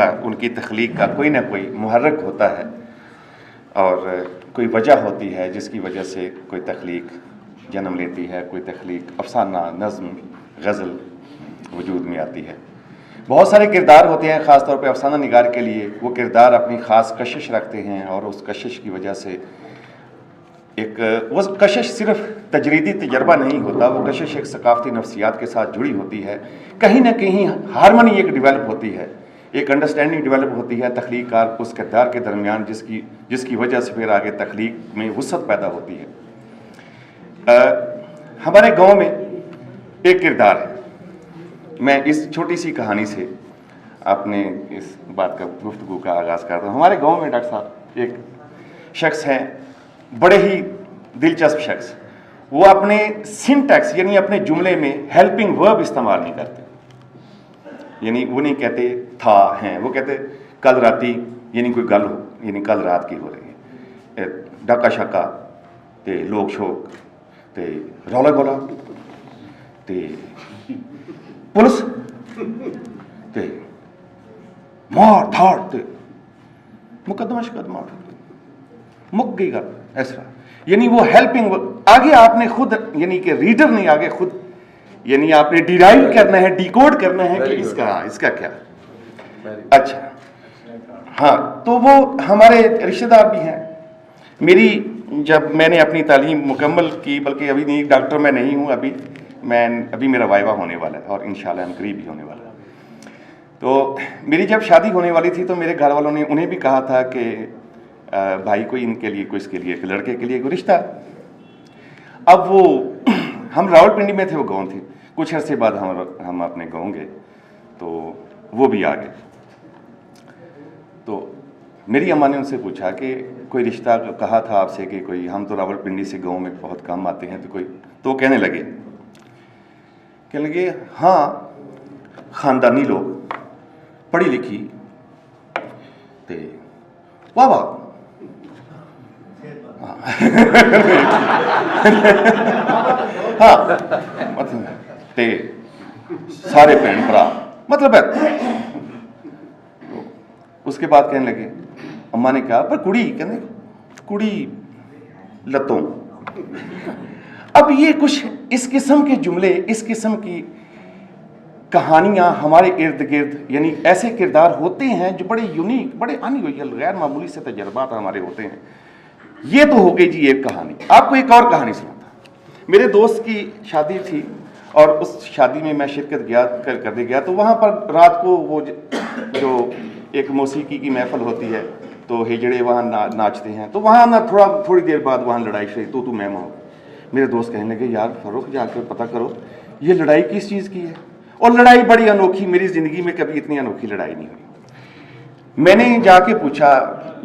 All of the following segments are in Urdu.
کا ان کی تخلیق کا کوئی نہ کوئی محرک ہوتا ہے اور کوئی وجہ ہوتی ہے جس کی وجہ سے کوئی تخلیق جنم لیتی ہے، کوئی تخلیق افسانہ، نظم، غزل وجود میں آتی ہے۔ بہت سارے کردار ہوتے ہیں، خاص طور پہ افسانہ نگار کے لیے وہ کردار اپنی خاص کشش رکھتے ہیں، اور اس کشش کی وجہ سے وہ کشش صرف تجریدی تجربہ نہیں ہوتا، وہ کشش ایک ثقافتی نفسیات کے ساتھ جڑی ہوتی ہے، کہیں نہ کہیں ہارمنی ایک ڈیولپ ہوتی ہے، ایک انڈرسٹینڈنگ ڈیولپ ہوتی ہے تخلیق کار اس کردار کے درمیان، جس کی وجہ سے پھر آگے تخلیق میں وسعت پیدا ہوتی ہے۔ ہمارے گاؤں میں ایک کردار ہے، میں اس چھوٹی سی کہانی سے اپنے اس بات کا گفتگو کا آغاز کرتا ہوں۔ ہمارے گاؤں میں ڈاکٹر صاحب ایک شخص ہیں، بڑے ہی دلچسپ شخص، وہ اپنے سنٹیکس یعنی اپنے جملے میں ہیلپنگ ورب استعمال نہیں کرتے، یعنی وہ نہیں کہتے تھا ہیں، وہ کہتے کل راتی یعنی کوئی گل ہو، یعنی کل رات کی ہو رہی ہے، ڈاکا شاکا تے لوگ شوق تے رولا گولا تے پولیس تے مار دھاڑ تے مقدمہ شقدمہ مک گئی گل، ایسا یعنی وہ ہیلپنگ آگے آپ نے خود یعنی کہ ریڈر نے آگے خود یعنی آپ نے ڈیرائیو کرنا ہے، ڈیکوڈ کرنا ہے کہ اس کا کیا۔ اچھا ہاں، تو وہ ہمارے رشتہ دار بھی ہیں۔ جب میں نے اپنی تعلیم مکمل کی، بلکہ ابھی نہیں، ڈاکٹر میں نہیں ہوں ابھی میرا وائوا ہونے والا ہے اور انشاءاللہ ہم قریب ہی ہونے والا ہے۔ تو میری جب شادی ہونے والی تھی تو میرے گھر والوں نے انہیں بھی کہا تھا کہ بھائی کوئی ان کے لیے، کوئی اس کے لیے، ایک لڑکے کے لیے کوئی رشتہ۔ اب وہ ہم راول پنڈی میں تھے، وہ گاؤں تھے، کچھ عرصے بعد ہم اپنے گاؤں گئے تو وہ بھی آ گئے۔ تو میری اماں نے ان سے پوچھا کہ کوئی رشتہ کہا تھا آپ سے کہ کوئی، ہم تو راول پنڈی سے گاؤں میں بہت کم آتے ہیں، تو کہنے لگے ہاں خاندانی لوگ، پڑھی لکھی تے واہ واہ ہاں تے سارے بہن بھرا، مطلب ہے۔ اس کے بعد کہنے لگے، اماں نے کہا پر کڑی لتوں۔ اب یہ کچھ اس قسم کے جملے، اس قسم کی کہانیاں ہمارے ارد گرد، یعنی ایسے کردار ہوتے ہیں جو بڑے یونیک، بڑے انیوژل، غیر معمولی سے تجربات ہمارے ہوتے ہیں۔ یہ تو ہو گئی جی ایک کہانی۔ آپ کو ایک اور کہانی سناتا۔ میرے دوست کی شادی تھی اور اس شادی میں شرکت کرنے گیا، تو وہاں پر رات کو وہ جو ایک موسیقی کی محفل ہوتی ہے تو ہجڑے وہاں ناچتے ہیں، تو وہاں تھوڑی دیر بعد وہاں لڑائی شروع، تو میں وہاں۔ میرے دوست کہنے لگے یار فاروق جا کے پتہ کرو یہ لڑائی کس چیز کی ہے، اور لڑائی بڑی انوکھی، میری زندگی میں کبھی اتنی انوکھی لڑائی نہیں ہوئی۔ میں نے جا کے پوچھا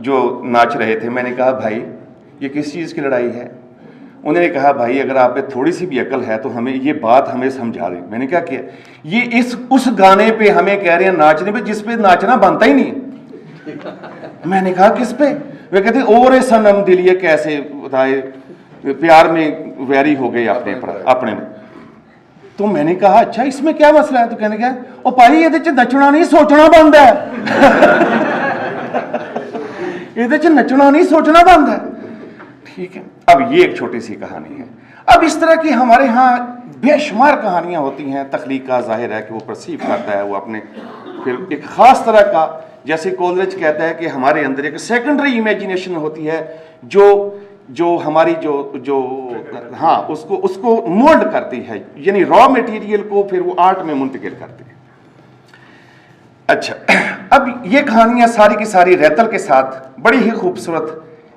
جو ناچ رہے تھے، میں نے کہا بھائی یہ کس چیز کی لڑائی ہے؟ انہوں نے کہا بھائی اگر آپ پہ تھوڑی سی بھی عقل ہے تو ہمیں یہ بات سمجھا دیں۔ میں نے کہا کہ یہ اس گانے پہ ہمیں کہہ رہے ہیں ناچنے پہ جس پہ ناچنا بنتا ہی نہیں۔ میں نے کہا کس پہ؟ وہ کہتے اور سنم دلیے کیسے بتائے پیار میں ویری ہو گئے اپنے میں۔ تو میں نے کہا اچھا اس میں کیا مسئلہ ہے؟ تو کہنے کہا او بھائی یہ نچنا نہیں سوچنا بند ہے، یہ نچنا نہیں سوچنا بند ہے۔ ٹھیک ہے، اب یہ ایک چھوٹی سی کہانی ہے۔ اب اس طرح کی ہمارے ہاں بے شمار کہانیاں ہوتی ہیں۔ تخلیق کا ظاہر ہے کہ وہ پرسیو کرتا ہے، وہ اپنے پھر ایک خاص طرح کا، جیسے کولرج کہتا ہے کہ ہمارے اندر ایک سیکنڈری امیجنیشن ہوتی ہے جو ہماری جو ہاں اس کو مولڈ کرتی ہے، یعنی را میٹیریل کو پھر وہ آرٹ میں منتقل کرتی ہے۔ اچھا، اب یہ کہانیاں ساری کی ساری ریتل کے ساتھ بڑی ہی خوبصورت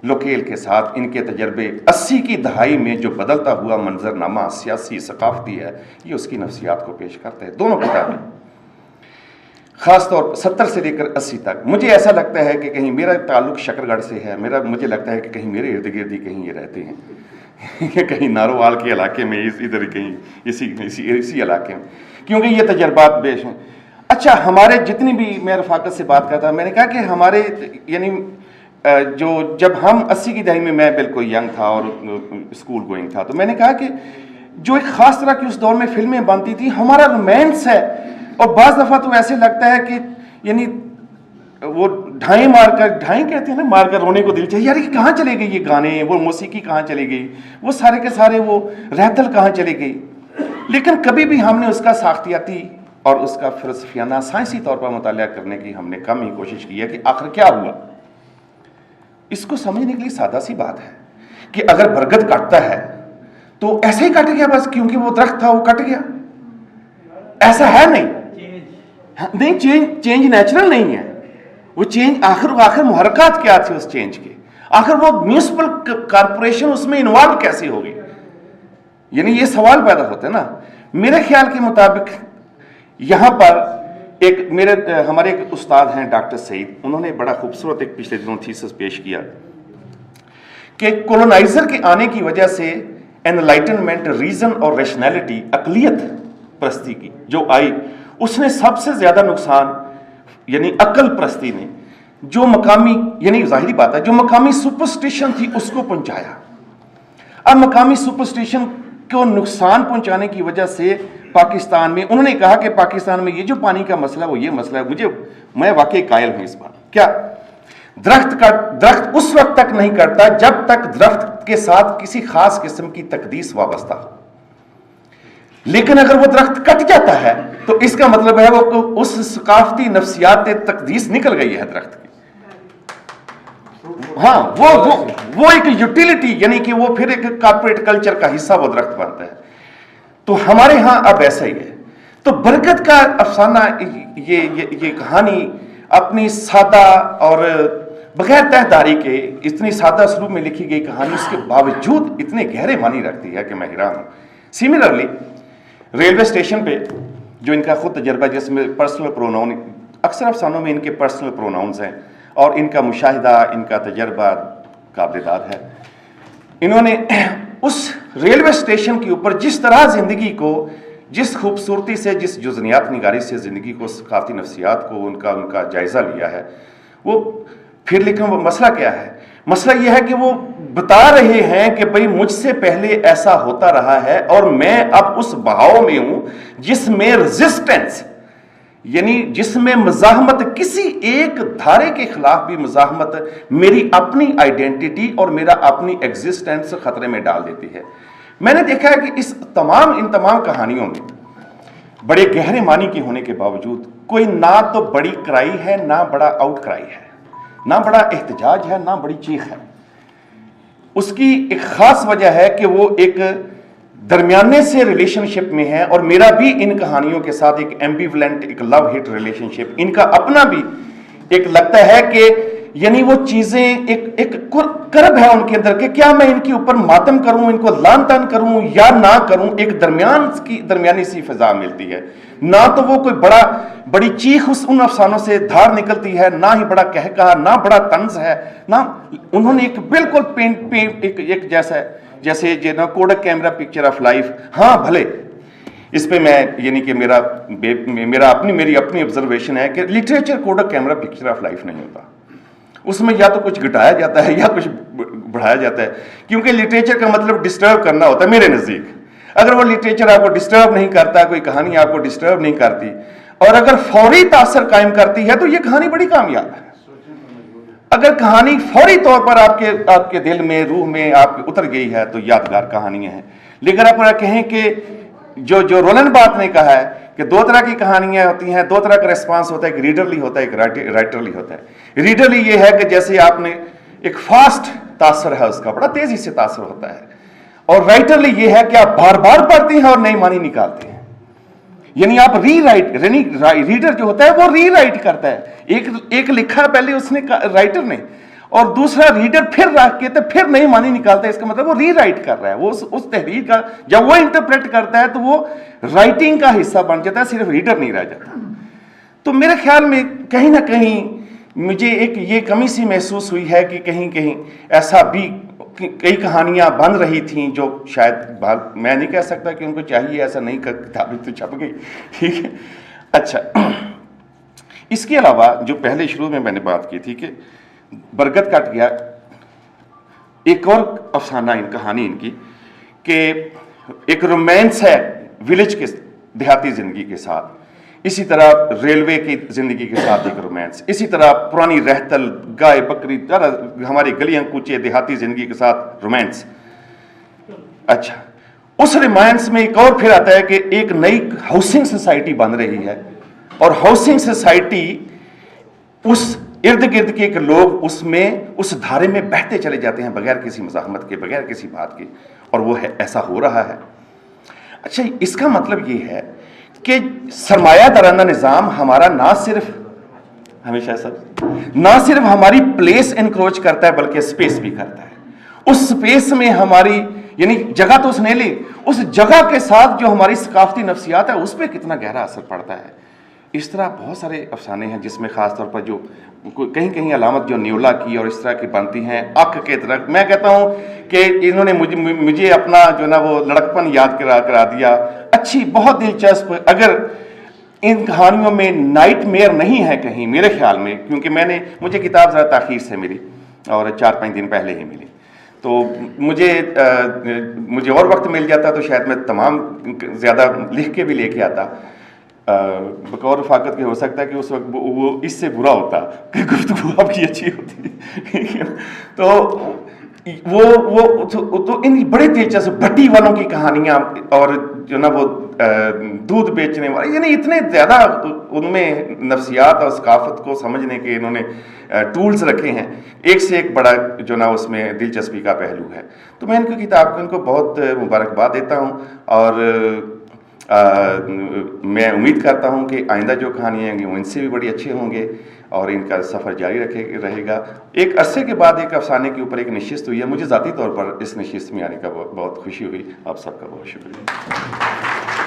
لوکیل کے ساتھ ان کے تجربے 80 کی دہائی میں جو بدلتا ہوا منظرنامہ سیاسی ثقافتی ہے، یہ اس کی نفسیات کو پیش کرتے ہیں۔ دونوں کتابیں خاص طور پر 70 سے لے کر 80 تک مجھے ایسا لگتا ہے کہ کہیں میرا تعلق شکر گڑھ سے ہے، مجھے لگتا ہے کہ کہیں میرے ارد گرد ہی کہیں یہ رہتے ہیں کہیں نارووال کے علاقے میں، ادھر کہیں اسی علاقے میں، کیونکہ یہ تجربات بیش ہیں۔ اچھا، ہمارے جتنی بھی، میں رفاقت سے بات کرتا، میں نے کہا کہ ہمارے یعنی جب ہم 80 کی دہائی میں بالکل ینگ تھا اور اسکول گوئنگ تھا، تو میں نے کہا کہ جو ایک خاص طرح کی اس دور میں فلمیں بنتی تھی، ہمارا رومانس ہے، اور بعض دفعہ تو ایسے لگتا ہے کہ یعنی وہ ڈھائیں کہتے ہیں نا، مار کر رونے کو دل چاہیے، یار یہ کہاں چلے گئی یہ گانے، وہ موسیقی کہاں چلی گئی، وہ سارے کے سارے وہ رہتل کہاں چلی گئی. لیکن کبھی بھی ہم نے اس کا ساختیاتی اور اس کا فلسفیانہ سائنسی طور پر مطالعہ کرنے کی ہم نے کم ہی کوشش کی ہے کہ آخر کیا ہوا. اس کو سمجھنے کے لیے سادہ سی بات ہے کہ اگر برگد کٹتا ہے تو ایسے ہی کٹ گیا بس، کیونکہ وہ درخت تھا وہ کٹ گیا، ایسا ہے نہیں. چینج نیچرل نہیں ہے. وہ چینج آخر محرکات کیا تھے اس چینج کے، آخر وہ میونسپل کارپوریشن اس میں انوالو کیسے ہوگی، یعنی یہ سوال پیدا ہوتے ہیں نا. میرے خیال کے مطابق یہاں پر ہمارے ایک استاد ہیں ڈاکٹر سعید، انہوں نے بڑا خوبصورت ایک پچھلے دنوں تھیسس پیش کیا کہ کولونائزر کے آنے کی وجہ سے انلائٹنمنٹ، ریزن اور ریشنلٹی، عقلیت پرستی کی جو آئی، اس نے سب سے زیادہ نقصان یعنی عقل پرستی نے جو مقامی، یعنی ظاہری بات ہے جو مقامی سپرسٹیشن تھی اس کو پہنچایا. اب مقامی سپرسٹیشن کو نقصان پہنچانے کی وجہ سے پاکستان میں انہوں نے کہا کہ پاکستان میں یہ جو پانی کا مسئلہ وہ یہ مسئلہ ہے. میں واقعی قائل ہوں اس بات. کیا درخت اس وقت تک نہیں کرتا جب تک درخت کے ساتھ کسی خاص قسم کی تقدیس وابستہ ہو، لیکن اگر وہ درخت کٹ جاتا ہے تو اس کا مطلب ہے وہ اس ثقافتی نفسیات تقدیس نکل گئی ہے درخت کی. ہاں وہ ایک یوٹیلیٹی، یعنی کہ وہ پھر ایک کارپوریٹ کلچر کا حصہ وہ درخت بنتا ہے. تو ہمارے ہاں اب ایسا ہی ہے. تو برکت کا افسانہ، یہ کہانی اپنی سادہ اور بغیر تہداری کے اتنی سادہ اسلوب میں لکھی گئی کہانی اس کے باوجود اتنے گہرے معنی رکھتی ہے کہ میں حیران ہوں. سملرلی ریلوے اسٹیشن پہ جو ان کا خود تجربہ، جس میں پرسنل پروناؤن، اکثر افسانوں میں ان کے پرسنل پروناؤنز ہیں اور ان کا مشاہدہ، ان کا تجربہ قابل داد ہے. انہوں نے اس ریلوے اسٹیشن کے اوپر جس طرح زندگی کو، جس خوبصورتی سے، جس جزنیات نگاری سے زندگی کو، ثقافتی نفسیات کو ان کا جائزہ لیا ہے، وہ پھر لیکن وہ مسئلہ کیا ہے؟ مسئلہ یہ ہے کہ وہ بتا رہے ہیں کہ بھئی مجھ سے پہلے ایسا ہوتا رہا ہے اور میں اب اس بہاؤ میں ہوں جس میں ریزسٹنس، یعنی جس میں مزاحمت، کسی ایک دھارے کے خلاف بھی مزاحمت میری اپنی آئیڈینٹی اور میرا اپنی ایگزسٹنس خطرے میں ڈال دیتی ہے. میں نے دیکھا ہے کہ ان تمام کہانیوں میں بڑے گہرے معنی کے ہونے کے باوجود کوئی نہ تو بڑی کرائی ہے، نہ بڑا آؤٹ کرائی ہے، نہ بڑا احتجاج ہے، نہ بڑی چیخ ہے. اس کی ایک خاص وجہ ہے کہ وہ ایک درمیانے سے ریلیشن شپ میں ہے، اور میرا بھی ان کہانیوں کے ساتھ ایک ایمبیولنٹ، ایک لو ہٹ ریلیشن شپ، ان کا اپنا بھی ایک لگتا ہے کہ یعنی وہ چیزیں ایک کرب ہے ان کے اندر کہ کیا میں ان کے اوپر ماتم کروں، ان کو لان تان کروں یا نہ کروں. ایک درمیانی سی فضا ملتی ہے. نہ تو وہ کوئی بڑی چیخ ان افسانوں سے دھار نکلتی ہے، نہ ہی بڑا کہکہا، نہ بڑا طنز ہے، نہ انہوں نے ایک بالکل ایک جیسے Kodak camera picture of life. ہاں بھلے اس پہ میں یعنی کہ میری اپنی آبزرویشن ہے کہ literature Kodak camera picture of life نہیں ہوتا. اس میں یا تو کچھ گھٹایا جاتا ہے یا کچھ بڑھایا جاتا ہے، کیونکہ لٹریچر کا مطلب ڈسٹرب کرنا ہوتا ہے میرے نزدیک. اگر وہ لٹریچر آپ کو ڈسٹرب نہیں کرتا، کوئی کہانی آپ کو ڈسٹرب نہیں کرتی، اور اگر فوری تاثر قائم کرتی ہے تو یہ کہانی بڑی کامیاب ہے. اگر کہانی فوری طور پر آپ کے دل میں، روح میں آپ کے اتر گئی ہے تو یادگار کہانیاں ہیں. لیکن آپ کہیں کہ جو رولن بارتھ نے کہا ہے کہ دو طرح کی کہانیاں ہوتی ہیں، دو طرح کا ریسپانس ہوتا ہے، ایک ریڈرلی ہوتا ہے، ایک رائٹرلی ہوتا ہے. ریڈرلی یہ ہے کہ جیسے آپ نے ایک فاسٹ تاثر ہے، اس کا بڑا تیزی سے تاثر ہوتا ہے، اور رائٹرلی یہ ہے کہ آپ بار بار پڑھتے ہیں اور نئی معنی نکالتے ہیں. یعنی آپ ریڈر جو ہوتا ہے وہ ری رائٹ کرتا ہے. ایک لکھا پہلے اس نے رائٹر نے، اور دوسرا ریڈر پھر رکھ کے تو پھر نئی معنی نکالتا ہے. اس کا مطلب وہ ری رائٹ کر رہا ہے. وہ اس تحریر کا جب وہ انٹرپریٹ کرتا ہے تو وہ رائٹنگ کا حصہ بن جاتا ہے، صرف ریڈر نہیں رہ جاتا. تو میرے خیال میں کہیں نہ کہیں مجھے ایک یہ کمی سی محسوس ہوئی ہے کہ کہیں ایسا بھی کئی کہانیاں بن رہی تھیں جو شاید میں نہیں کہہ سکتا کہ ان کو چاہیے ایسا نہیں، کتابیں تو چھپ گئی، ٹھیک ہے. اچھا، اس کے علاوہ جو پہلے شروع میں نے بات کی تھی کہ برگد کٹ گیا، ایک اور افسانہ کہانی ان کی کہ ایک رومانس ہے ولیج کے، دیہاتی زندگی کے ساتھ. اسی طرح ریلوے کی زندگی کے ساتھ ایک رومانس، اسی طرح پرانی رہتل گائے بکری ہماری گلیاں کوچے دیہاتی زندگی کے ساتھ رومانس. اچھا، اس رومانس میں ایک اور پھر آتا ہے کہ ایک نئی ہاؤسنگ سوسائٹی بن رہی ہے، اور ہاؤسنگ سوسائٹی اس ارد گرد کے لوگ اس میں اس دھارے میں بہتے چلے جاتے ہیں بغیر کسی مزاحمت کے، بغیر کسی بات کے، اور وہ ایسا ہو رہا ہے. اچھا، اس کا مطلب یہ ہے کہ سرمایہ دارانہ نظام ہمارا نہ صرف ہماری پلیس انکروچ کرتا ہے بلکہ اسپیس بھی کرتا ہے. اس اسپیس میں ہماری یعنی جگہ تو اس نے لی، اس جگہ کے ساتھ جو ہماری ثقافتی نفسیات ہے اس پہ کتنا گہرا اثر پڑتا ہے. اس طرح بہت سارے افسانے ہیں جس میں خاص طور پر جو کہیں کہیں علامت جو نیولا کی اور اس طرح کی بنتی ہیں. اک کے درخت، میں کہتا ہوں کہ انہوں نے مجھے اپنا جو نا وہ لڑکپن یاد کرا دیا. اچھی، بہت دلچسپ. اگر ان کہانیوں میں نائٹ میئر نہیں ہے کہیں میرے خیال میں، کیونکہ مجھے کتاب ذرا تاخیر سے ملی اور 4-5 دن پہلے ہی ملی، تو مجھے اور وقت مل جاتا تو شاید میں تمام زیادہ لکھ کے بھی لے کے آتا. بقور رفاقت کے ہو سکتا ہے کہ اس وقت وہ اس سے برا ہوتا کہ گفتگو آپ کی اچھی ہوتی. تو وہ ان بڑے دلچسپ بھٹی والوں کی کہانیاں، اور جو نا وہ دودھ بیچنے والے، یعنی اتنے زیادہ ان میں نفسیات اور ثقافت کو سمجھنے کے انہوں نے ٹولز رکھے ہیں. ایک سے ایک بڑا جو نا اس میں دلچسپی کا پہلو ہے. تو میں ان کی کتاب کو ان کو بہت مبارکباد دیتا ہوں، اور میں امید کرتا ہوں کہ آئندہ جو کہانیاں ہیں گی وہ ان سے بھی بڑی اچھے ہوں گے، اور ان کا سفر جاری رہے گا. ایک عرصے کے بعد ایک افسانے کے اوپر ایک نشست ہوئی ہے. مجھے ذاتی طور پر اس نشست میں آنے کا بہت خوشی ہوئی. آپ سب کا بہت شکریہ.